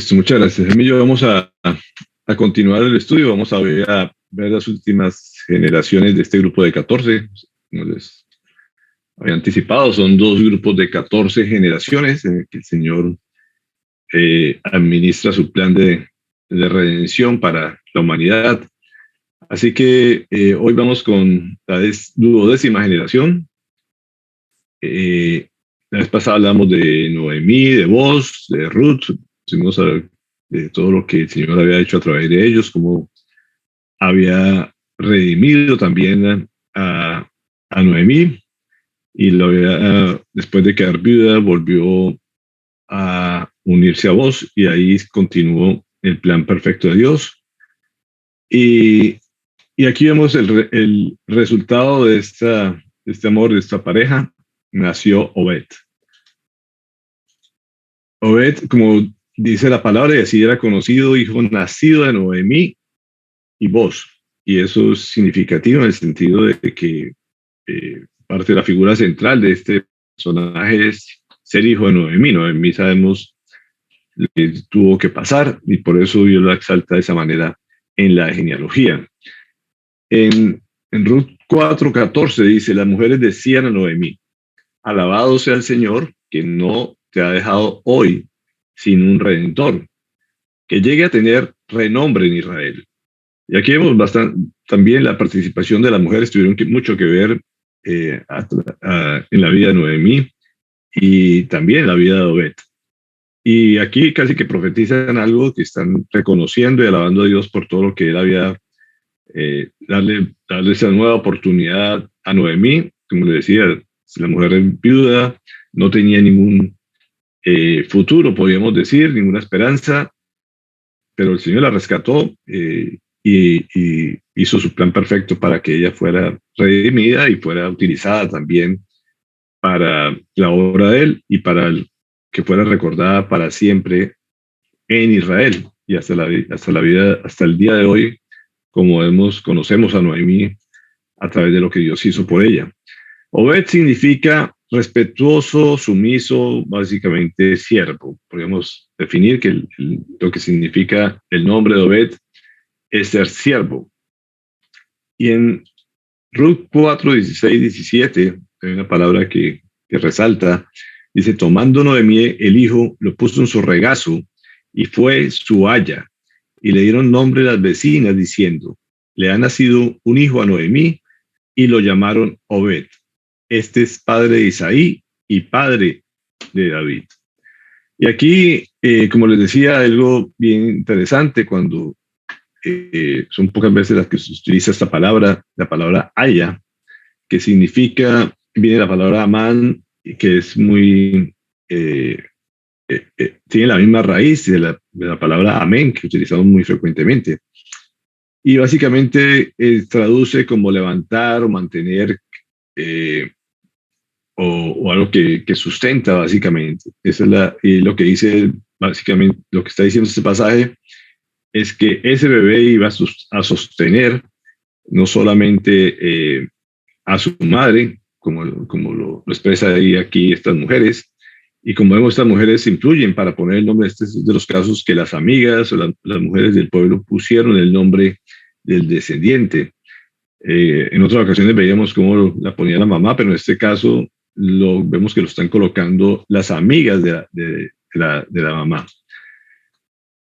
Listo, muchas gracias, Emilio. Vamos a continuar el estudio. Vamos a ver las últimas generaciones de este grupo de 14. Como les había anticipado, son dos grupos de 14 generaciones en el que el Señor administra su plan de redención para la humanidad. Así que hoy vamos con la duodécima generación. La vez pasada hablamos de Noemí, de Boaz, de Ruth. Estuvimos a ver de todo lo que el Señor había hecho a través de ellos, cómo había redimido también a Noemí, y después de quedar viuda volvió a unirse a Boaz, y ahí continuó el plan perfecto de Dios. Y aquí vemos el resultado de este amor, de esta pareja. Nació Obed. Obed, como dice la palabra, y así era conocido, hijo nacido de Noemí y Boaz. Y eso es significativo en el sentido de que parte de la figura central de este personaje es ser hijo de Noemí. Noemí sabemos lo que tuvo que pasar, y por eso Dios la exalta de esa manera en la genealogía. En Ruth 4:14 dice: las mujeres decían a Noemí, alabado sea el Señor, que no te ha dejado hoy sin un redentor, que llegue a tener renombre en Israel. Y aquí vemos también la participación de las mujeres, tuvieron mucho que ver en la vida de Noemí y también en la vida de Obed. Y aquí casi que profetizan algo, que están reconociendo y alabando a Dios por todo lo que él había, darle esa nueva oportunidad a Noemí. Como le decía, la mujer es viuda, no tenía ningún futuro, podríamos decir, ninguna esperanza, pero el Señor la rescató y hizo su plan perfecto para que ella fuera redimida y fuera utilizada también para la obra de él, y que fuera recordada para siempre en Israel y hasta el día de hoy, como conocemos a Noemí a través de lo que Dios hizo por ella. Obed significa respetuoso, sumiso, básicamente siervo. Podríamos definir que lo que significa el nombre de Obed es ser siervo. Y en Ruth 4, 16, 17, hay una palabra que resalta, dice: tomando Noemí el hijo, lo puso en su regazo, y fue su aya, y le dieron nombre las vecinas, diciendo: le ha nacido un hijo a Noemí, y lo llamaron Obed. Este es padre de Isaí y padre de David. Y aquí, como les decía, algo bien interesante, cuando son pocas veces las que se utiliza esta palabra, la palabra aya, que significa, viene la palabra amán, que es tiene la misma raíz de la palabra amén, que utilizamos muy frecuentemente. Y básicamente traduce como levantar o mantener, o algo que sustenta, básicamente. Esa es y lo que dice, básicamente, lo que está diciendo este pasaje es que ese bebé iba a sostener no solamente a su madre, como lo expresa ahí aquí estas mujeres, y como vemos, estas mujeres influyen para poner el nombre. Este es de los casos que las amigas o las mujeres del pueblo pusieron el nombre del descendiente. En otras ocasiones veíamos cómo la ponía la mamá, pero en este caso vemos que lo están colocando las amigas de la mamá.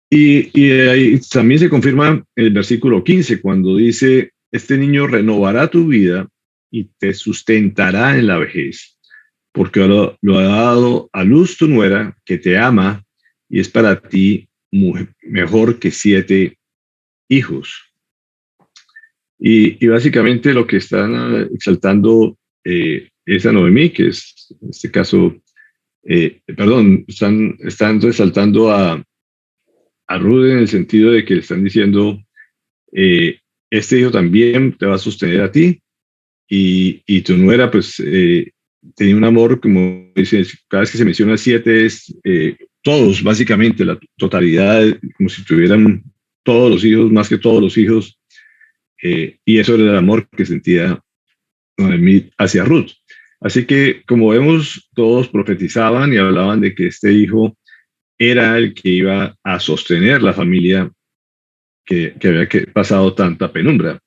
Y ahí también se confirma en el versículo 15, cuando dice: este niño renovará tu vida y te sustentará en la vejez, porque lo ha dado a luz tu nuera, que te ama y es para ti mejor que 7 hijos. Y básicamente lo que están exaltando es a Noemí, que es, en este caso, están resaltando a Ruth, en el sentido de que le están diciendo: este hijo también te va a sostener a ti, y tu nuera, pues, tenía un amor, como dice, cada vez que se menciona 7 es todos, básicamente, la totalidad, como si tuvieran todos los hijos, más que todos los hijos, y eso era el amor que sentía Noemí hacia Ruth. Así que, como vemos, todos profetizaban y hablaban de que este hijo era el que iba a sostener la familia que había pasado tanta penumbra.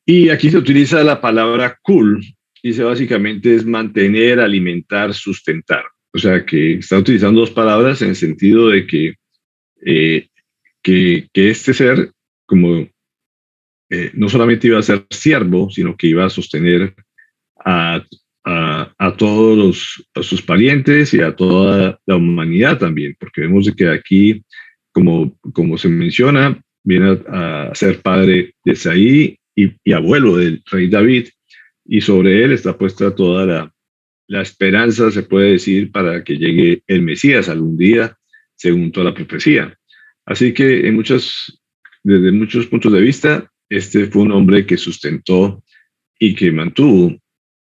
Y aquí se utiliza la palabra kul, dice básicamente es mantener, alimentar, sustentar. O sea que está utilizando dos palabras en el sentido de eh, que este ser, como no solamente iba a ser siervo, sino que iba a sostener a, a todos a sus parientes y a toda la humanidad también, porque vemos de que aquí, como se menciona, viene a ser padre de Isaí y abuelo del rey David, y sobre él está puesta toda la esperanza, se puede decir, para que llegue el Mesías algún día, según toda la profecía. Así que desde muchos puntos de vista, este fue un hombre que sustentó y que mantuvo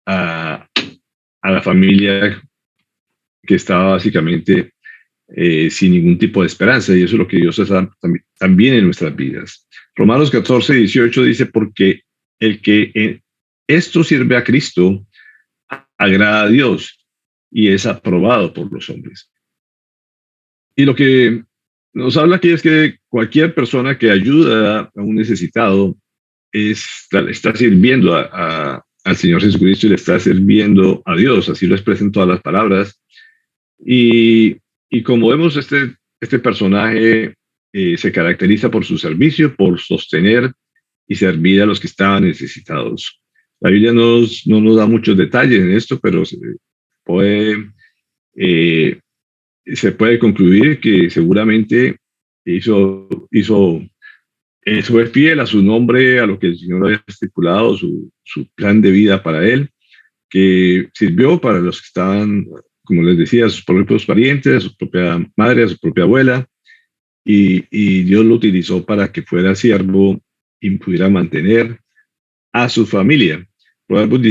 a, a la familia que estaba básicamente sin ningún tipo de esperanza, y eso es lo que Dios hace también en nuestras vidas. Romanos 14:18 dice, porque el que en esto sirve a Cristo agrada a Dios y es aprobado por los hombres. Y lo que nos habla aquí es que cualquier persona que ayuda a un necesitado está sirviendo al Señor Jesucristo y le está sirviendo a Dios, así lo expresan todas las palabras. Y, y como vemos, este personaje se caracteriza por su servicio, por sostener y servir a los que estaban necesitados. La Biblia no nos da muchos detalles en esto, pero puede, eh, se puede concluir que seguramente fue fiel a su nombre, a lo que el Señor había estipulado, su plan de vida para él, que sirvió para los que estaban, como les decía, a sus propios parientes, a su propia madre, a su propia abuela, y Dios lo utilizó para que fuera siervo y pudiera mantener a su familia. Proverbios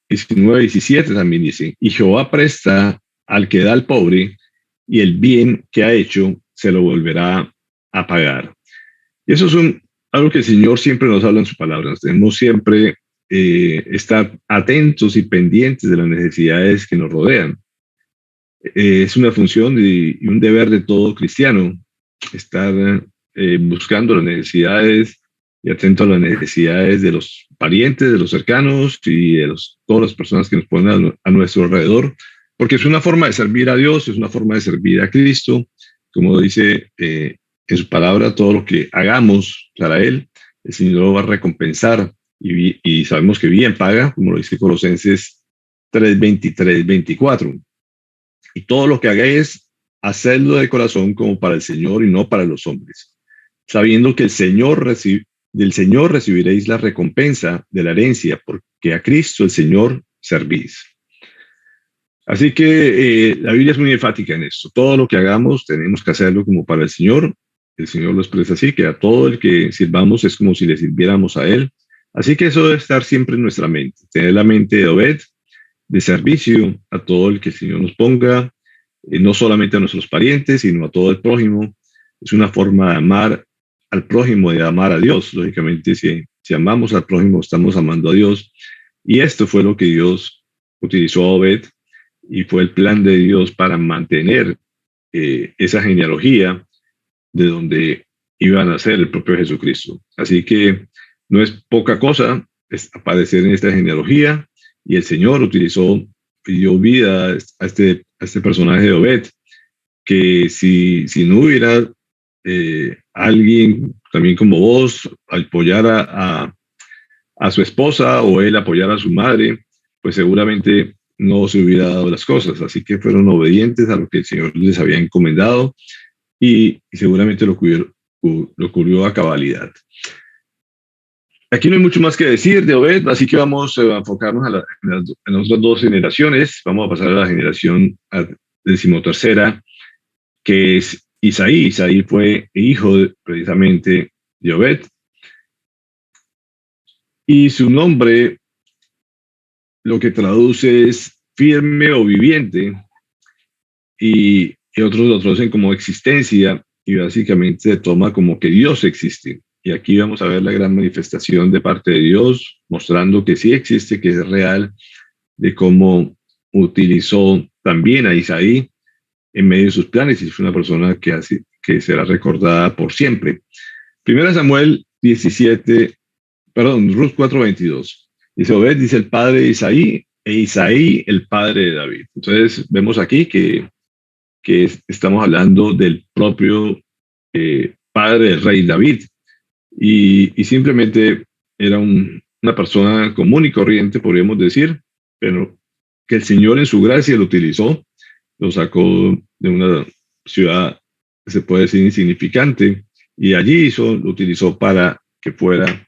19:17 también dice, y Jehová presta al que da al pobre, y el bien que ha hecho se lo volverá a pagar. Y eso es algo que el Señor siempre nos habla en su palabra. Tenemos siempre estar atentos y pendientes de las necesidades que nos rodean. Es una función y un deber de todo cristiano estar buscando las necesidades y atento a las necesidades de los parientes, de los cercanos y de todas las personas que nos ponen a nuestro alrededor, porque es una forma de servir a Dios, es una forma de servir a Cristo, como dice en su palabra, todo lo que hagamos para Él, el Señor lo va a recompensar y sabemos que bien paga, como lo dice Colosenses 3:23-24. Y todo lo que hagáis, hacedlo de corazón como para el Señor y no para los hombres, sabiendo que del Señor recibiréis la recompensa de la herencia, porque a Cristo el Señor servís. Así que la Biblia es muy enfática en esto. Todo lo que hagamos tenemos que hacerlo como para el Señor. El Señor lo expresa así, que a todo el que sirvamos es como si le sirviéramos a Él. Así que eso debe estar siempre en nuestra mente, tener la mente de Obed, de servicio a todo el que el Señor nos ponga, no solamente a nuestros parientes, sino a todo el prójimo. Es una forma de amar al prójimo, de amar a Dios. Lógicamente, si amamos al prójimo, estamos amando a Dios. Y esto fue lo que Dios utilizó a Obed y fue el plan de Dios para mantener esa genealogía de donde iba a nacer el propio Jesucristo. Así que no es poca cosa aparecer en esta genealogía, y el Señor utilizó y dio vida a este personaje de Obed, que si no hubiera alguien también como vos apoyar a su esposa o él apoyar a su madre, pues seguramente no se hubiera dado las cosas. Así que fueron obedientes a lo que el Señor les había encomendado y seguramente lo cubrió a cabalidad. Aquí no hay mucho más que decir de Obed, así que vamos a enfocarnos en las otras dos generaciones. Vamos a pasar a la generación 13ª, que es Isaí. Isaí fue hijo precisamente de Obed. Y su nombre lo que traduce es firme o viviente, y otros lo traducen como existencia, y básicamente se toma como que Dios existe. Y aquí vamos a ver la gran manifestación de parte de Dios, mostrando que sí existe, que es real, de cómo utilizó también a Isaí en medio de sus planes y fue una persona que será recordada por siempre. Primera Samuel 17, perdón, Ruth 4:22. Dice, Obed dice el padre de Isaí, e Isaí el padre de David. Entonces vemos aquí que estamos hablando del propio padre del rey David. Y simplemente era una persona común y corriente, podríamos decir, pero que el Señor en su gracia lo utilizó, lo sacó de una ciudad, se puede decir, insignificante, y allí lo utilizó para que fuera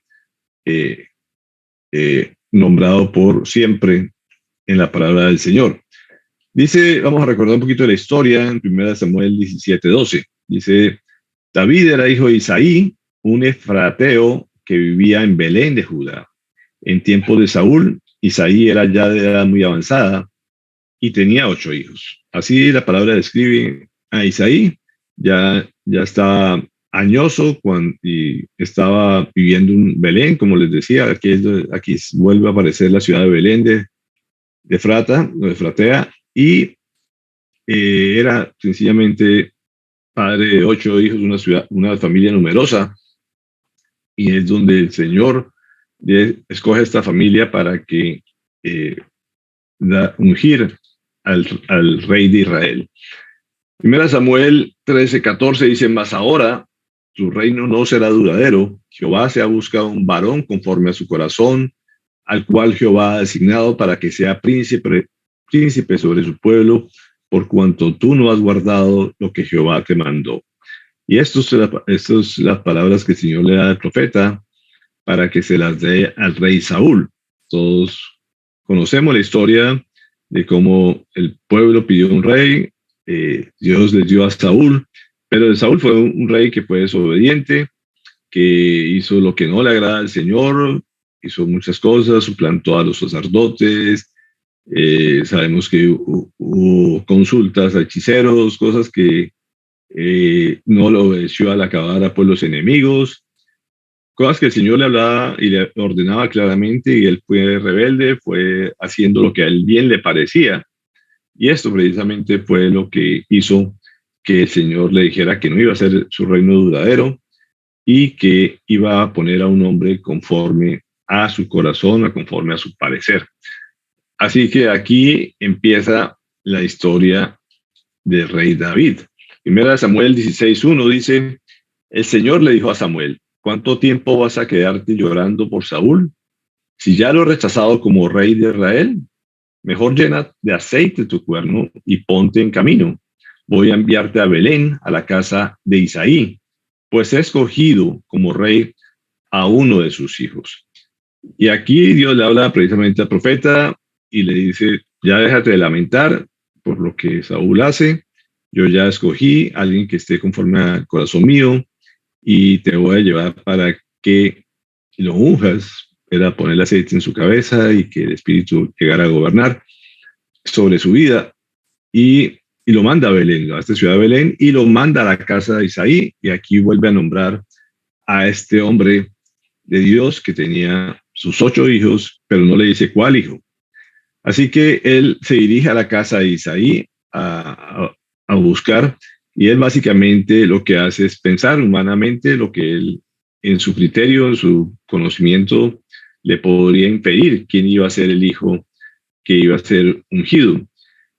nombrado por siempre en la palabra del Señor. Dice, vamos a recordar un poquito de la historia en 1 Samuel 17:12. Dice, David era hijo de Isaí, un efrateo que vivía en Belén de Judá. En tiempos de Saúl, Isaí era ya de edad muy avanzada y tenía 8 hijos. Así la palabra describe a Isaí, ya estaba añoso y estaba viviendo en Belén, como les decía, aquí vuelve a aparecer la ciudad de Belén de Efratea, y era sencillamente padre de 8 hijos, una familia numerosa, y es donde el Señor escoge esta familia para que ungir al rey de Israel. Primera Samuel 13:14 dice, mas ahora su reino no será duradero. Jehová se ha buscado un varón conforme a su corazón, al cual Jehová ha designado para que sea príncipe sobre su pueblo, por cuanto tú no has guardado lo que Jehová te mandó. Y estas son las palabras que el Señor le da al profeta para que se las dé al rey Saúl. Todos conocemos la historia de cómo el pueblo pidió un rey, Dios les dio a Saúl, pero Saúl fue un rey que fue desobediente, que hizo lo que no le agrada al Señor, hizo muchas cosas, suplantó a los sacerdotes, sabemos que hubo consultas a hechiceros, cosas que no lo obedeció al acabar a pueblos enemigos, cosas que el Señor le hablaba y le ordenaba claramente, y él fue rebelde, fue haciendo lo que a él bien le parecía. Y esto precisamente fue lo que hizo que el Señor le dijera que no iba a ser su reino duradero y que iba a poner a un hombre conforme a su corazón, conforme a su parecer. Así que aquí empieza la historia del rey David. Primera Samuel 16:1 dice, el Señor le dijo a Samuel, ¿cuánto tiempo vas a quedarte llorando por Saúl? Si ya lo he rechazado como rey de Israel, mejor llena de aceite tu cuerno y ponte en camino. Voy a enviarte a Belén, a la casa de Isaí, pues he escogido como rey a uno de sus hijos. Y aquí Dios le habla precisamente al profeta y le dice, ya déjate de lamentar por lo que Saúl hace. Yo ya escogí a alguien que esté conforme al corazón mío y te voy a llevar para que lo unjas, era ponerle aceite en su cabeza y que el Espíritu llegara a gobernar sobre su vida. Y lo manda a Belén, a esta ciudad de Belén, y lo manda a la casa de Isaí, y aquí vuelve a nombrar a este hombre de Dios que tenía sus 8 hijos, pero no le dice cuál hijo. Así que él se dirige a la casa de Isaí a buscar, y él básicamente lo que hace es pensar humanamente lo que él, en su criterio, en su conocimiento, le podría impedir quién iba a ser el hijo que iba a ser ungido.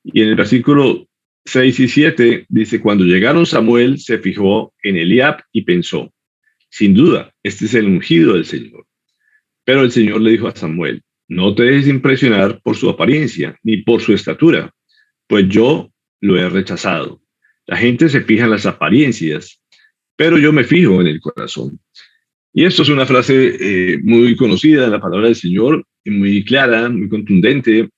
Y en el versículo 6 y 7 dice, cuando llegaron Samuel se fijó en Eliab y pensó, sin duda, este es el ungido del Señor. Pero el Señor le dijo a Samuel, no te dejes impresionar por su apariencia ni por su estatura, pues yo lo he rechazado. La gente se fija en las apariencias, pero yo me fijo en el corazón. Y esto es una frase muy conocida en la palabra del Señor, muy clara, muy contundente,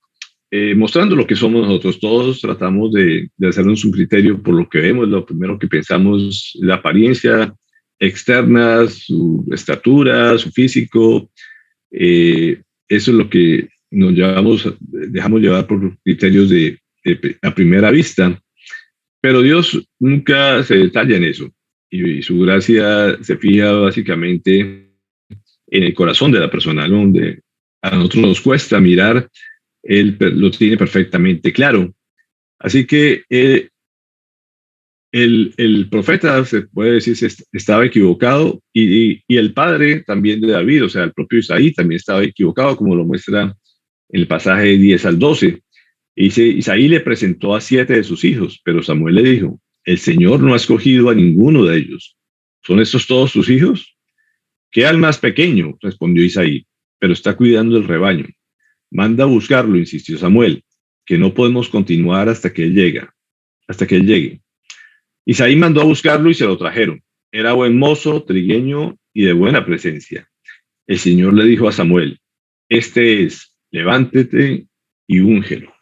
mostrando lo que somos nosotros. Todos tratamos de hacernos un criterio por lo que vemos, lo primero que pensamos, la apariencia externa, su estatura, su físico. Eso es lo que dejamos llevar por criterios a primera vista. Pero Dios nunca se detalla en eso. Y su gracia se fija básicamente en el corazón de la persona, ¿no? Donde a nosotros nos cuesta mirar, él lo tiene perfectamente claro. Así que el profeta, se puede decir, estaba equivocado y el padre también de David, o sea, el propio Isaí también estaba equivocado, como lo muestra en el pasaje 10 al 12. Y dice, Isaí le presentó a 7 de sus hijos, pero Samuel le dijo, el Señor no ha escogido a ninguno de ellos. ¿Son estos todos sus hijos? Queda el más pequeño, respondió Isaí, pero está cuidando el rebaño. Manda a buscarlo, insistió Samuel, que no podemos continuar hasta que él llegue. Isaí mandó a buscarlo y se lo trajeron. Era buen mozo, trigueño y de buena presencia. El Señor le dijo a Samuel, este es, levántate y úngelo.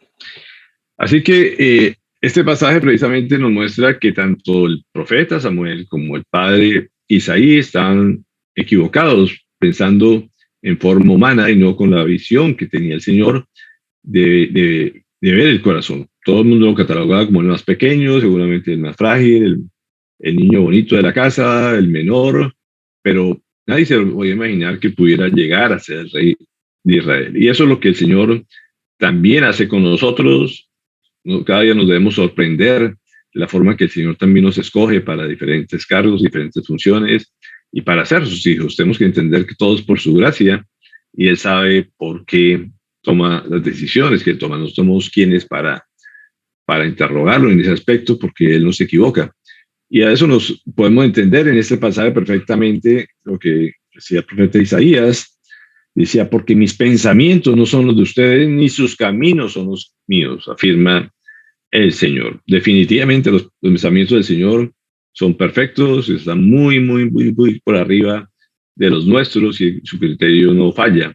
Así que este pasaje precisamente nos muestra que tanto el profeta Samuel como el padre Isaí estaban equivocados, pensando en forma humana y no con la visión que tenía el Señor de ver el corazón. Todo el mundo lo catalogaba como el más pequeño, seguramente el más frágil, el niño bonito de la casa, el menor, pero nadie se podía imaginar que pudiera llegar a ser el rey de Israel. Y eso es lo que el Señor también hace con nosotros. Cada día nos debemos sorprender de la forma que el Señor también nos escoge para diferentes cargos, diferentes funciones y para ser sus hijos. Tenemos que entender que todo es por su gracia y Él sabe por qué toma las decisiones que Él toma. No somos quienes para interrogarlo en ese aspecto porque Él no se equivoca. Y a eso nos podemos entender en este pasaje perfectamente lo que decía el profeta Isaías. Decía, porque mis pensamientos no son los de ustedes, ni sus caminos son los míos, afirma el Señor. Definitivamente los pensamientos del Señor son perfectos, están muy, muy, muy, muy por arriba de los nuestros y su criterio no falla.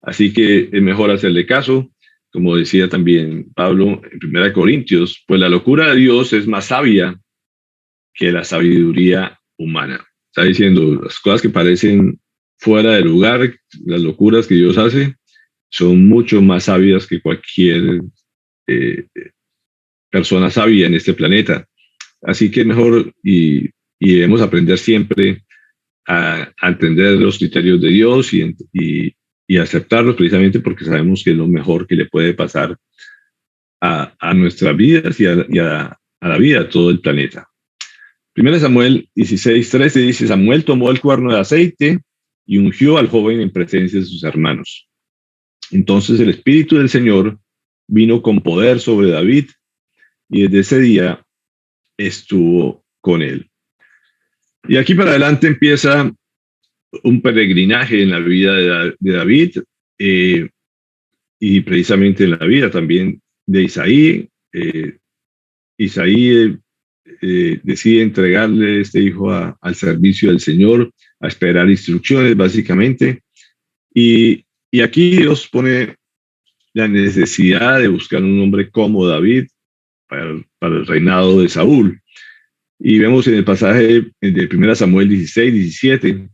Así que es mejor hacerle caso, como decía también Pablo en 1 Corintios, pues la locura de Dios es más sabia que la sabiduría humana. Está diciendo, las cosas que parecen fuera de lugar, las locuras que Dios hace, son mucho más sabias que cualquier persona sabia en este planeta. Así que es mejor y debemos aprender siempre a entender los criterios de Dios y aceptarlos precisamente porque sabemos que es lo mejor que le puede pasar a nuestras vidas y a la vida de todo el planeta. 1 Samuel 16:13 dice, Samuel tomó el cuerno de aceite y ungió al joven en presencia de sus hermanos. Entonces el Espíritu del Señor vino con poder sobre David y desde ese día estuvo con él. Y aquí para adelante empieza un peregrinaje en la vida de David y precisamente en la vida también de Isaí. Isaí decide entregarle este hijo al servicio del Señor, a esperar instrucciones básicamente. Y aquí Dios pone la necesidad de buscar un hombre como David para el reinado de Saúl. Y vemos en el pasaje de 1 Samuel 16-17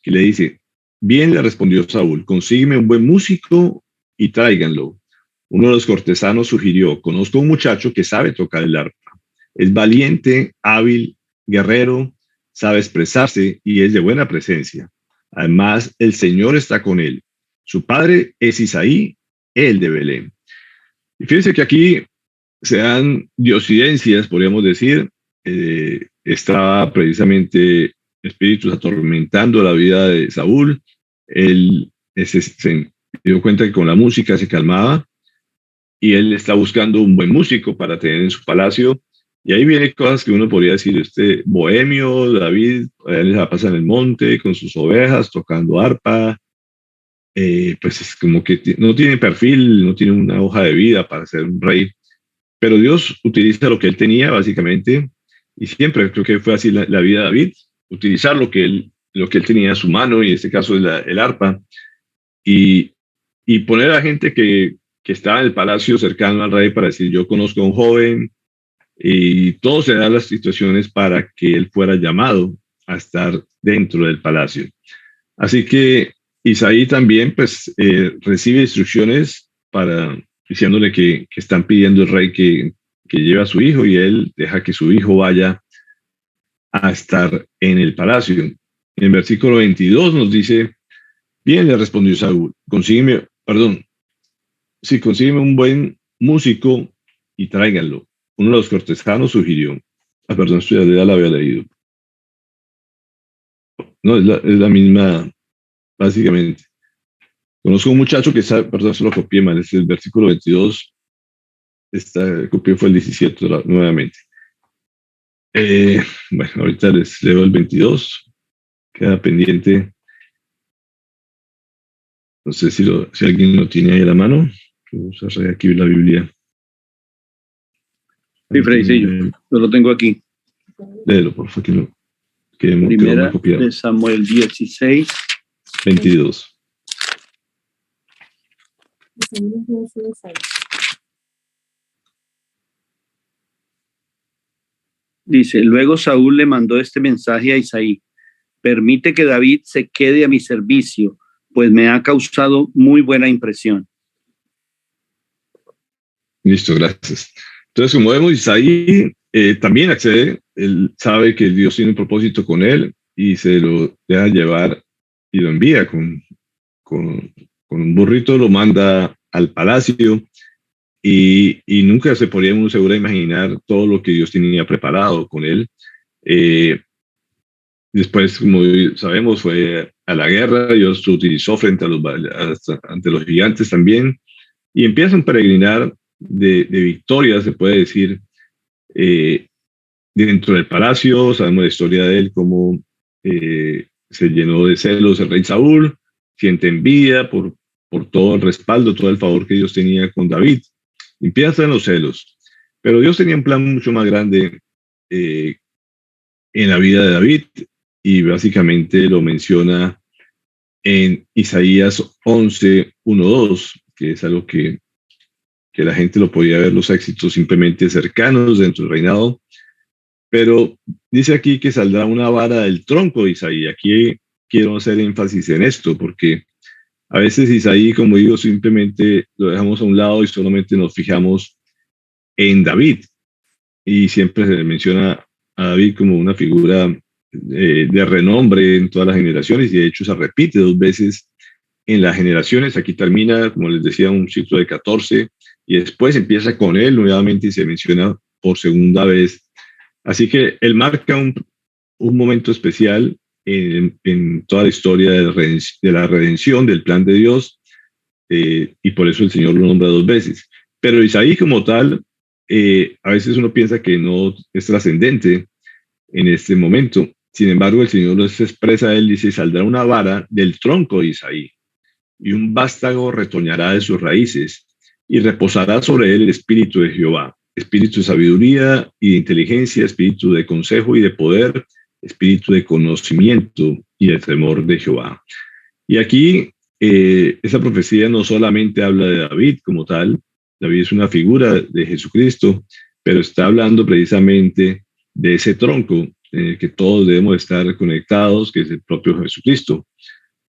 que le dice, bien le respondió Saúl, consígueme un buen músico y tráiganlo. Uno de los cortesanos sugirió, conozco a un muchacho que sabe tocar el arpa. Es valiente, hábil, guerrero, sabe expresarse y es de buena presencia. Además, el Señor está con él. Su padre es Isaí, él de Belén. Y fíjense que aquí se dan diosidencias, podríamos decir. Estaba precisamente espíritus atormentando la vida de Saúl. Él se dio cuenta que con la música se calmaba y él está buscando un buen músico para tener en su palacio. Y ahí vienen cosas que uno podría decir, este bohemio, David, él se pasa en el monte con sus ovejas, tocando arpa, pues es como que no tiene perfil, no tiene una hoja de vida para ser un rey. Pero Dios utiliza lo que él tenía, básicamente, y siempre creo que fue así la vida de David, utilizar lo que él tenía a su mano, y en este caso es el arpa, y poner a gente que estaba en el palacio cercano al rey para decir, yo conozco a un joven, y todo se da las situaciones para que él fuera llamado a estar dentro del palacio. Así que Isaí también pues recibe instrucciones diciéndole que están pidiendo el rey que lleve a su hijo y él deja que su hijo vaya a estar en el palacio. En el versículo 22 nos dice, bien, le respondió Saúl, consígueme un buen músico y tráiganlo. Uno de los cortesanos sugirió, perdón, esto ya la había leído. No, es la misma, básicamente. Conozco un muchacho que sabe, perdón, se lo copié mal, es el versículo 22, esta copié fue el 17 nuevamente. Bueno, ahorita les leo el 22, queda pendiente. No sé si alguien lo tiene ahí a la mano. Vamos a leer aquí la Biblia. Sí, Fredicillo, yo lo tengo aquí. Léelo, por favor, Primera de Samuel 16. 22. Dice, luego Saúl le mandó este mensaje a Isaí: permite que David se quede a mi servicio, pues me ha causado muy buena impresión. Listo, gracias. Entonces, como vemos, Isaí también accede, él sabe que Dios tiene un propósito con él y se lo deja llevar y lo envía con un burrito, lo manda al palacio y nunca se podía uno seguro imaginar todo lo que Dios tenía preparado con él. Después, como sabemos, fue a la guerra, Dios lo utilizó frente ante los gigantes también, y empieza un peregrinar de victoria, se puede decir, dentro del palacio. Sabemos la historia de él, cómo se llenó de celos el rey Saúl, siente envidia por todo el respaldo, todo el favor que Dios tenía con David. Empiezan los celos, pero Dios tenía un plan mucho más grande en la vida de David, y básicamente lo menciona en Isaías 11, 1, 2, que es algo que la gente lo podía ver, los éxitos simplemente cercanos dentro del reinado. Pero dice aquí que saldrá una vara del tronco de Isaí. Aquí quiero hacer énfasis en esto, porque a veces Isaí, como digo, simplemente lo dejamos a un lado y solamente nos fijamos en David. Y siempre se menciona a David como una figura de renombre en todas las generaciones, y de hecho se repite 2 veces en las generaciones. Aquí termina, como les decía, un ciclo de 14, y después empieza con él nuevamente y se menciona por segunda vez. Así que él marca un momento especial en toda la historia de la redención, del plan de Dios, y por eso el Señor lo nombra 2 veces. Pero Isaí como tal, a veces uno piensa que no es trascendente en este momento. Sin embargo, el Señor nos expresa a él, dice: saldrá una vara del tronco de Isaí, y un vástago retoñará de sus raíces, y reposará sobre él el espíritu de Jehová, espíritu de sabiduría y de inteligencia, espíritu de consejo y de poder, espíritu de conocimiento y de temor de Jehová. Y aquí esa profecía no solamente habla de David como tal. David es una figura de Jesucristo, pero está hablando precisamente de ese tronco que todos debemos estar conectados, que es el propio Jesucristo.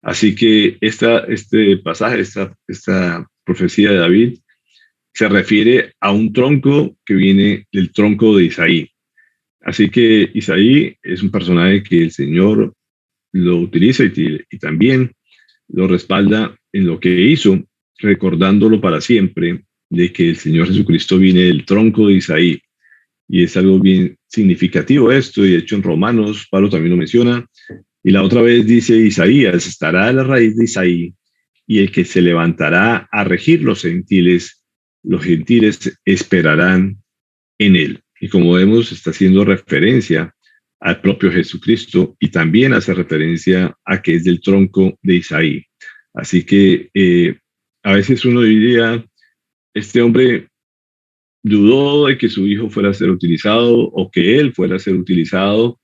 Así que este pasaje, esta profecía de David, se refiere a un tronco que viene del tronco de Isaí. Así que Isaí es un personaje que el Señor lo utiliza y también lo respalda en lo que hizo, recordándolo para siempre de que el Señor Jesucristo viene del tronco de Isaí. Y es algo bien significativo esto, y de hecho en Romanos Pablo también lo menciona. Y la otra vez dice Isaías: estará a la raíz de Isaí, y el que se levantará a regir los gentiles esperarán en él. Y como vemos, está haciendo referencia al propio Jesucristo, y también hace referencia a que es del tronco de Isaí. Así que a veces uno diría, este hombre dudó de que su hijo fuera a ser utilizado o que él fuera a ser utilizado,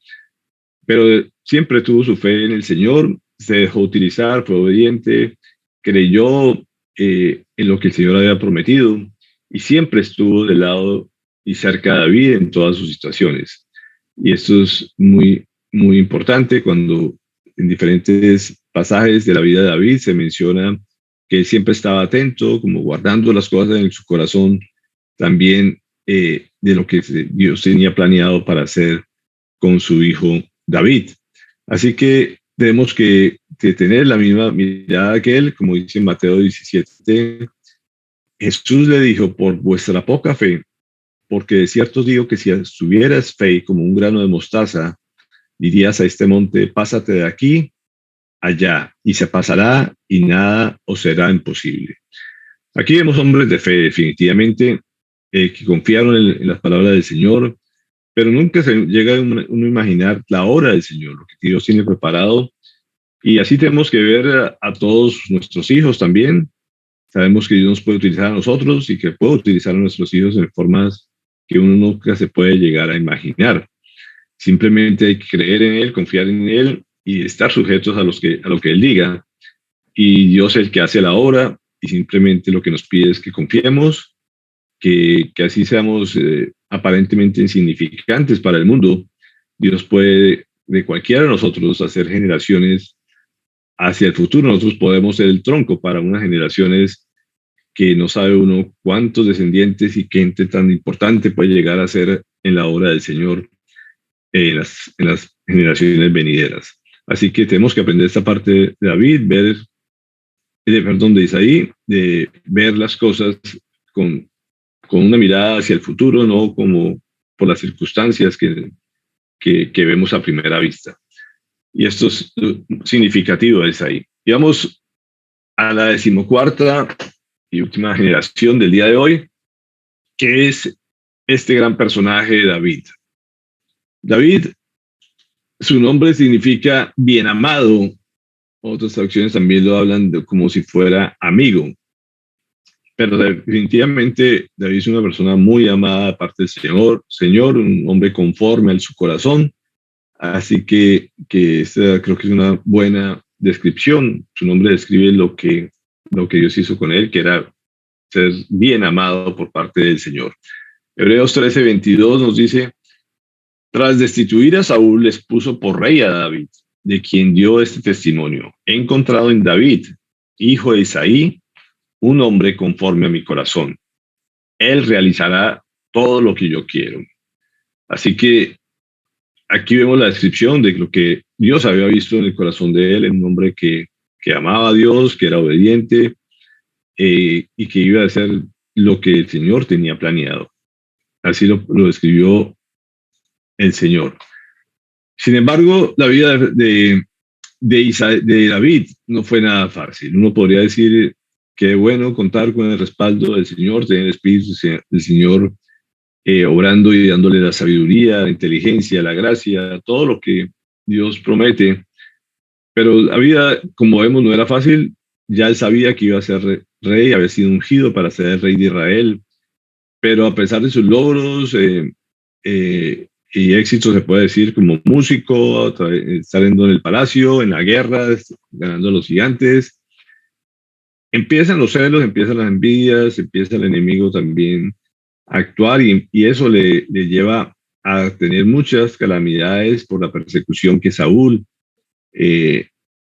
pero siempre tuvo su fe en el Señor, se dejó utilizar, fue obediente, creyó en lo que el Señor había prometido, y siempre estuvo del lado y cerca de David en todas sus situaciones. Y esto es muy, muy importante cuando en diferentes pasajes de la vida de David se menciona que él siempre estaba atento, como guardando las cosas en su corazón, también de lo que Dios tenía planeado para hacer con su hijo David. Así que tenemos que tener la misma mirada que él, como dice en Mateo 17. Jesús le dijo: por vuestra poca fe, porque de cierto digo que si tuvieras fe como un grano de mostaza, dirías a este monte, pásate de aquí allá, y se pasará, y nada os será imposible. Aquí vemos hombres de fe, definitivamente, que confiaron en las palabras del Señor, pero nunca se llega a uno a imaginar la hora del Señor, lo que Dios tiene preparado. Y así tenemos que ver a todos nuestros hijos también. Sabemos que Dios nos puede utilizar a nosotros y que puede utilizar a nuestros hijos en formas que uno nunca se puede llegar a imaginar. Simplemente hay que creer en Él, confiar en Él y estar sujetos a lo que Él diga. Y Dios es el que hace la obra y simplemente lo que nos pide es que confiemos, que así seamos aparentemente insignificantes para el mundo. Dios puede de cualquiera de nosotros hacer generaciones hacia el futuro. Nosotros podemos ser el tronco para unas generaciones que no sabe uno cuántos descendientes y qué gente tan importante puede llegar a ser en la obra del Señor en las generaciones venideras. Así que tenemos que aprender esta parte de David, de Isaí, de ver las cosas con una mirada hacia el futuro, no como por las circunstancias que vemos a primera vista. Y esto es significativo de Isaí. Y vamos a la 14ª y última generación del día de hoy, que es este gran personaje, David. David, su nombre significa bien amado. Otras traducciones también lo hablan como si fuera amigo. Pero definitivamente David es una persona muy amada de parte del Señor, un hombre conforme a su corazón. Así que esta creo que es una buena descripción. Su nombre describe lo que Dios hizo con él, que era ser bien amado por parte del Señor. Hebreos 13:22 nos dice, tras destituir a Saúl, les puso por rey a David, de quien dio este testimonio. He encontrado en David, hijo de Isaí, un hombre conforme a mi corazón. Él realizará todo lo que yo quiero. Así que aquí vemos la descripción de lo que Dios había visto en el corazón de él, un hombre que amaba a Dios, que era obediente y que iba a hacer lo que el Señor tenía planeado. Así lo describió el Señor. Sin embargo, la vida de David no fue nada fácil. Uno podría decir que es bueno contar con el respaldo del Señor, tener el Espíritu del Señor obrando y dándole la sabiduría, la inteligencia, la gracia, todo lo que Dios promete. Pero la vida, como vemos, no era fácil. Ya él sabía que iba a ser rey, había sido ungido para ser el rey de Israel. Pero a pesar de sus logros y éxitos, se puede decir, como músico, saliendo en el palacio, en la guerra, ganando a los gigantes, empiezan los celos, empiezan las envidias, empieza el enemigo también a actuar y eso le lleva a tener muchas calamidades por la persecución que Saúl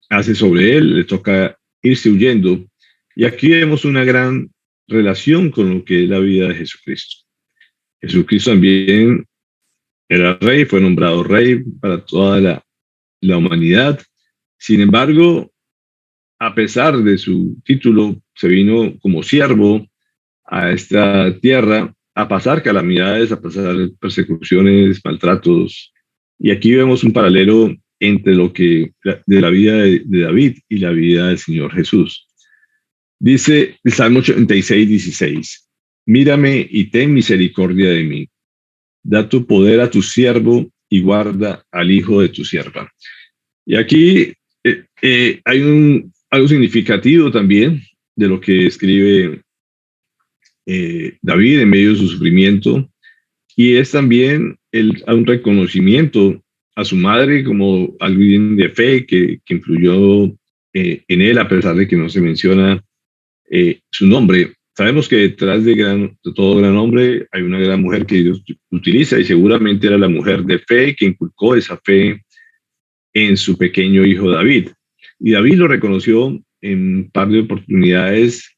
hace sobre él. Le toca irse huyendo. Y aquí vemos una gran relación con lo que es la vida de Jesucristo. Jesucristo también era rey, fue nombrado rey para toda la humanidad. Sin embargo, a pesar de su título, se vino como siervo a esta tierra a pasar calamidades, a pasar persecuciones, maltratos. Y aquí vemos un paralelo entre lo que de la vida de David y la vida del Señor Jesús. Dice el Salmo 86:16, mírame y ten misericordia de mí. Da tu poder a tu siervo y guarda al hijo de tu sierva. Y aquí hay algo significativo también de lo que escribe David en medio de su sufrimiento, y es también un reconocimiento a su madre como alguien de fe que influyó en él, a pesar de que no se menciona su nombre. Sabemos que detrás de todo gran hombre hay una gran mujer que Dios utiliza, y seguramente era la mujer de fe que inculcó esa fe en su pequeño hijo David. Y David lo reconoció en un par de oportunidades,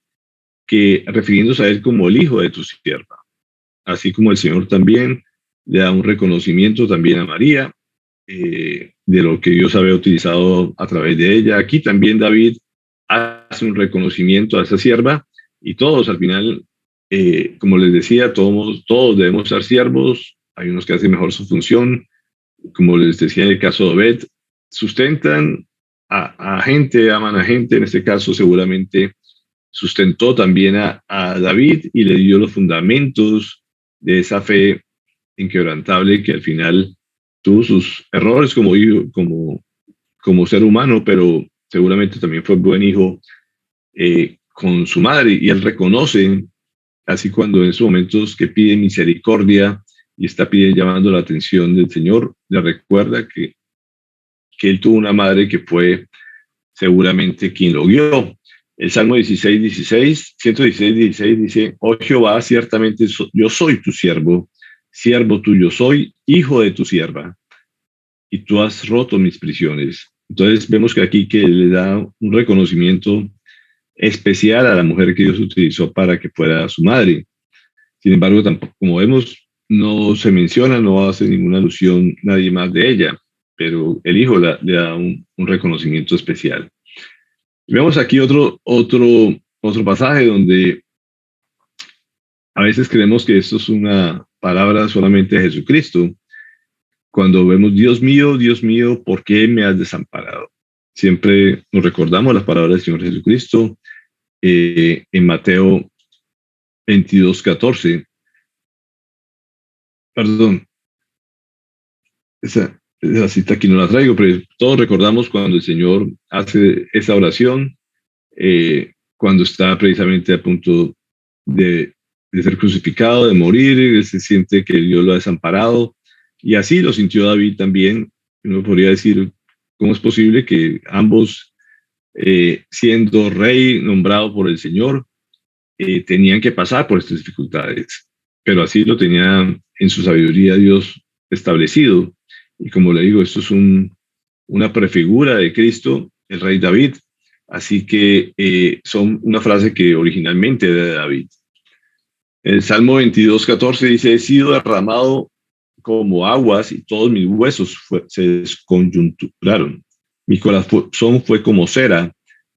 refiriéndose a él como el hijo de tu sierva. Así como el Señor también le da un reconocimiento también a María, de lo que Dios había utilizado a través de ella. Aquí también David hace un reconocimiento a esa sierva, y todos al final Como les decía, todos debemos ser siervos. Hay unos que hacen mejor su función. Como les decía en el caso de Obed, sustentan a gente, aman a gente. En este caso seguramente sustentó también a David y le dio los fundamentos de esa fe inquebrantable que al final tuvo sus errores como ser humano, pero seguramente también fue buen hijo con su madre, y él reconoce, así cuando en esos momentos que pide misericordia y está llamando la atención del Señor, le recuerda que él tuvo una madre que fue seguramente quien lo guió. El Salmo 116, 16 dice: oh Jehová, ciertamente yo soy tu siervo tuyo soy, hijo de tu sierva, y tú has roto mis prisiones. Entonces vemos que aquí que le da un reconocimiento especial a la mujer que Dios utilizó para que fuera su madre. Sin embargo, tampoco, como vemos, no se menciona, no hace ninguna alusión nadie más de ella, pero el hijo le da un reconocimiento especial. Vemos aquí otro pasaje donde a veces creemos que esto es una palabra solamente de Jesucristo. Cuando vemos: Dios mío, ¿por qué me has desamparado? Siempre nos recordamos las palabras del Señor Jesucristo en Mateo 22:14. Perdón, esa cita aquí no la traigo, pero todos recordamos cuando el Señor hace esa oración, cuando está precisamente a punto de ser crucificado, de morir. Él se siente que Dios lo ha desamparado, y así lo sintió David también. Uno podría decir: ¿cómo es posible que ambos, siendo rey nombrado por el Señor, tenían que pasar por estas dificultades? Pero así lo tenía en su sabiduría Dios establecido. Y como le digo, esto es una prefigura de Cristo, el rey David. Así que son una frase que originalmente era de David. El Salmo 22:14 dice: he sido derramado como aguas y todos mis huesos se descoyunturaron. Mi corazón fue como cera,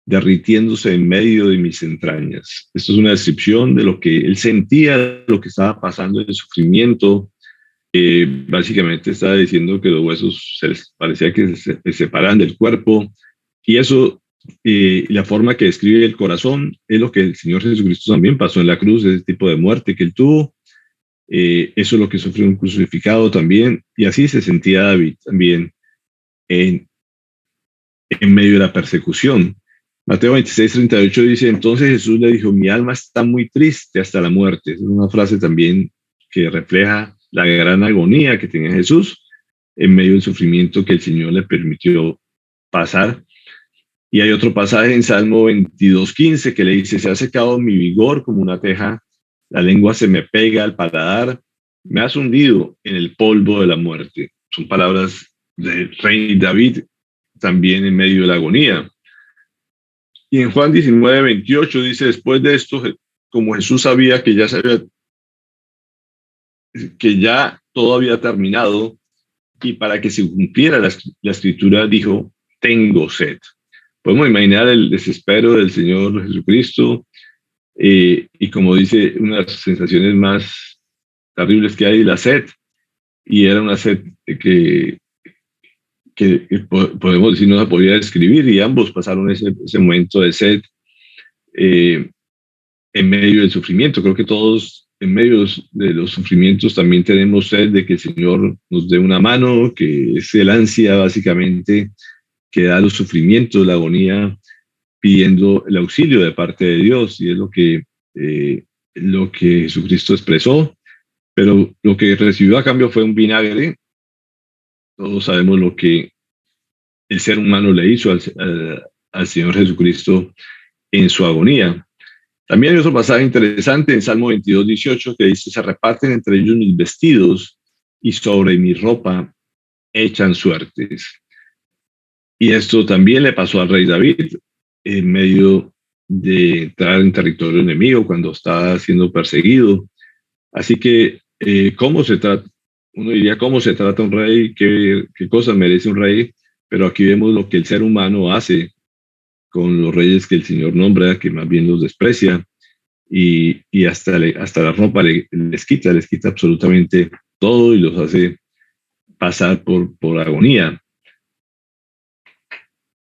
derritiéndose en medio de mis entrañas. Esto es una descripción de lo que él sentía, lo que estaba pasando, el sufrimiento. Básicamente estaba diciendo que los huesos se les parecía que se separan del cuerpo, y eso, la forma que describe el corazón, es lo que el Señor Jesucristo también pasó en la cruz, ese tipo de muerte que él tuvo. Eso es lo que sufrió un crucificado también, y así se sentía David también en medio de la persecución. Mateo 26:38 dice: entonces Jesús le dijo: mi alma está muy triste hasta la muerte. Es una frase también que refleja la gran agonía que tenía Jesús en medio del sufrimiento que el Señor le permitió pasar. Y hay otro pasaje en Salmo 22:15 que le dice: se ha secado mi vigor como una teja, la lengua se me pega al paladar, me has hundido en el polvo de la muerte. Son palabras del rey David también en medio de la agonía. Y en Juan 19:28 dice: después de esto, como Jesús sabía que ya todo había terminado, y para que se cumpliera la escritura, dijo: tengo sed. Podemos imaginar el desespero del Señor Jesucristo, y como dice, una de las sensaciones más terribles que hay, la sed, y era una sed que podemos decir no se podía describir, y ambos pasaron ese momento de sed en medio del sufrimiento. Creo que todos en medio de los sufrimientos también tenemos sed de que el Señor nos dé una mano, que es el ansia básicamente que da los sufrimientos, la agonía, pidiendo el auxilio de parte de Dios, y es lo que Jesucristo expresó. Pero lo que recibió a cambio fue un vinagre. Todos sabemos lo que el ser humano le hizo al Señor Jesucristo en su agonía. También hay otro pasaje interesante en Salmo 22:18 que dice: se reparten entre ellos mis vestidos, y sobre mi ropa echan suertes. Y esto también le pasó al rey David en medio de entrar en territorio enemigo, cuando estaba siendo perseguido. Así que, ¿cómo se trata? Uno diría: ¿cómo se trata un rey? ¿Qué cosas merece un rey? Pero aquí vemos lo que el ser humano hace con los reyes que el Señor nombra, que más bien los desprecia. y hasta la ropa les quita absolutamente todo y los hace pasar por agonía.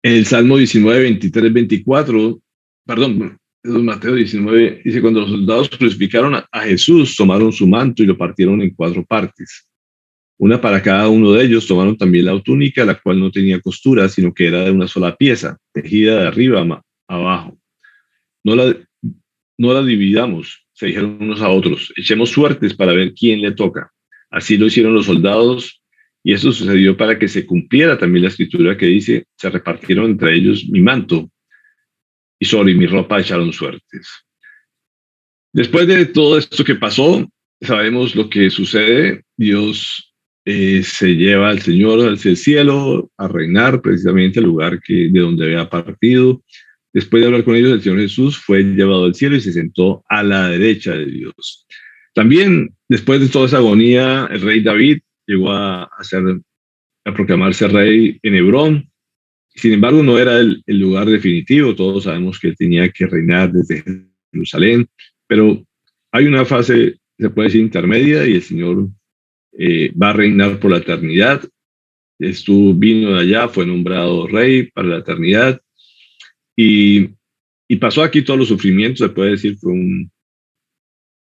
El Salmo 19, 23, 24, perdón, Mateo 19, dice, cuando los soldados crucificaron a Jesús, tomaron su manto y lo partieron en 4 partes. Una para cada uno de ellos. Tomaron también la túnica, la cual no tenía costura, sino que era de una sola pieza, tejida de arriba a abajo. No la dividamos, se dijeron unos a otros. Echemos suertes para ver quién le toca. Así lo hicieron los soldados, y esto sucedió para que se cumpliera también la escritura que dice, se repartieron entre ellos mi manto, y sobre mi ropa echaron suertes. Después de todo esto que pasó, sabemos lo que sucede. Dios se lleva al Señor hacia el cielo a reinar, precisamente al lugar de donde había partido. Después de hablar con ellos, el Señor Jesús fue llevado al cielo y se sentó a la derecha de Dios. También, después de toda esa agonía, el rey David llegó a proclamarse rey en Hebrón. Sin embargo, no era el lugar definitivo. Todos sabemos que él tenía que reinar desde Jerusalén, pero hay una fase, se puede decir, intermedia, y el Señor va a reinar por la eternidad. Vino de allá, fue nombrado rey para la eternidad, y pasó aquí todos los sufrimientos. Se puede decir, fue un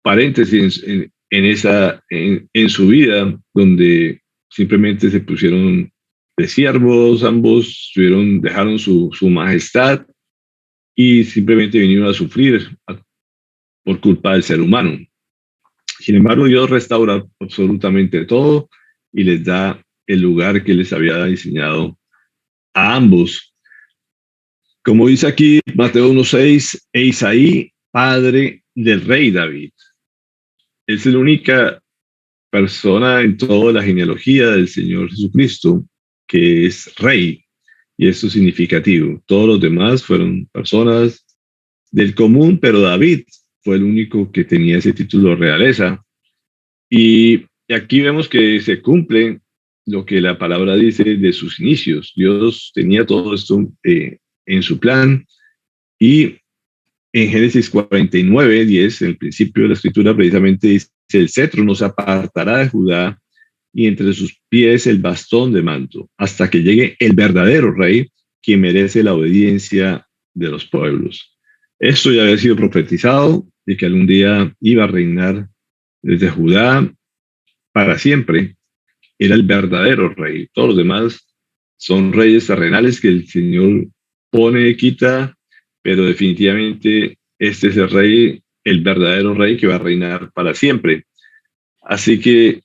paréntesis en su vida, donde simplemente se pusieron de siervos, ambos dejaron su majestad y simplemente vinieron a sufrir por culpa del ser humano. Sin embargo, Dios restaura absolutamente todo y les da el lugar que les había diseñado a ambos. Como dice aquí Mateo 1:6, e Isaí, padre del rey David. Es la única persona en toda la genealogía del Señor Jesucristo que es rey, y eso es significativo. Todos los demás fueron personas del común, pero David fue el único que tenía ese título de realeza. Y aquí vemos que se cumple lo que la palabra dice de sus inicios. Dios tenía todo esto en su plan, y en Génesis 49, 10, en el principio de la escritura, precisamente dice, el cetro no se apartará de Judá, y entre sus pies el bastón de manto, hasta que llegue el verdadero rey, quien merece la obediencia de los pueblos. Esto ya había sido profetizado, de que algún día iba a reinar desde Judá para siempre. Era el verdadero rey. Todos los demás son reyes terrenales que el Señor pone y quita, pero definitivamente este es el rey, el verdadero rey, que va a reinar para siempre. Así que,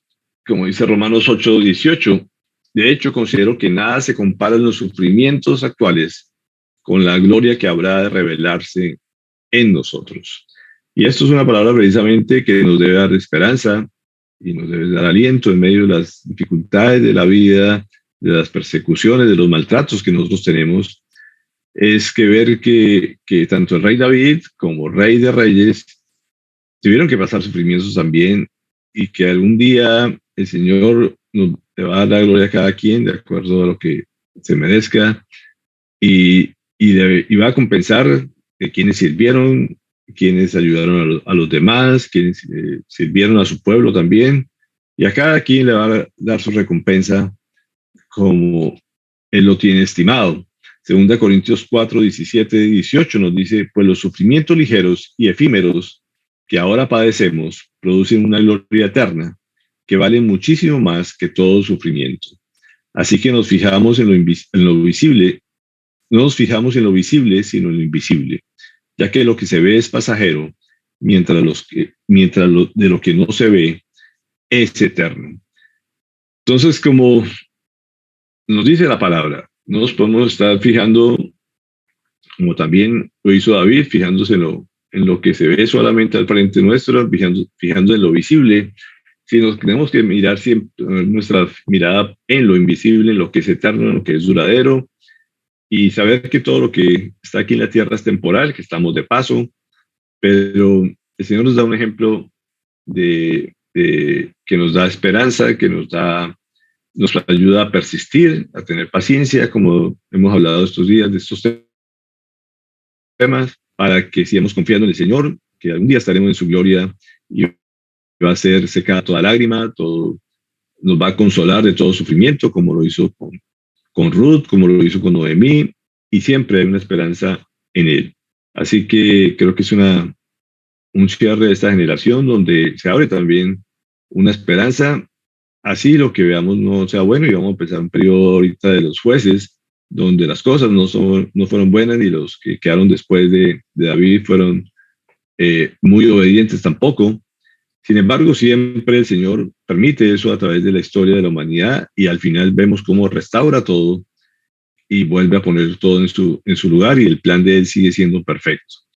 como dice Romanos 8:18, de hecho considero que nada se compara en los sufrimientos actuales con la gloria que habrá de revelarse en nosotros. Y esto es una palabra precisamente que nos debe dar esperanza y nos debe dar aliento en medio de las dificultades de la vida, de las persecuciones, de los maltratos que nosotros tenemos. Es que ver que tanto el rey David como rey de reyes tuvieron que pasar sufrimientos también, y que algún día el Señor nos va a dar la gloria a cada quien de acuerdo a lo que se merezca, y va a compensar de quienes sirvieron, quienes ayudaron a los demás, quienes sirvieron a su pueblo también, y a cada quien le va a dar su recompensa como Él lo tiene estimado. 2 Corintios 4, 17 y 18 nos dice, pues los sufrimientos ligeros y efímeros que ahora padecemos producen una gloria eterna que vale muchísimo más que todo sufrimiento. Así que nos fijamos en lo visible, no nos fijamos en lo visible, sino en lo invisible, ya que lo que se ve es pasajero, mientras de lo que no se ve es eterno. Entonces, como nos dice la palabra, no nos podemos estar fijando, como también lo hizo David, fijándose en lo que se ve solamente al frente nuestro, fijando en lo visible, sino tenemos que mirar siempre nuestra mirada en lo invisible, en lo que es eterno, en lo que es duradero, y saber que todo lo que está aquí en la tierra es temporal, que estamos de paso, pero el Señor nos da un ejemplo que nos da esperanza, que nos ayuda a persistir, a tener paciencia, como hemos hablado estos días de estos temas, para que sigamos confiando en el Señor, que algún día estaremos en su gloria y va a ser secada toda lágrima, todo, nos va a consolar de todo sufrimiento, como lo hizo con Ruth, como lo hizo con Noemí, y siempre hay una esperanza en él. Así que creo que es un cierre de esta generación donde se abre también una esperanza, así lo que veamos no sea bueno, y vamos a empezar un periodo ahorita de los jueces, donde las cosas no fueron buenas, y los que quedaron después de David fueron muy obedientes tampoco. Sin embargo, siempre el Señor permite eso a través de la historia de la humanidad, y al final vemos cómo restaura todo y vuelve a poner todo en su lugar, y el plan de Él sigue siendo perfecto.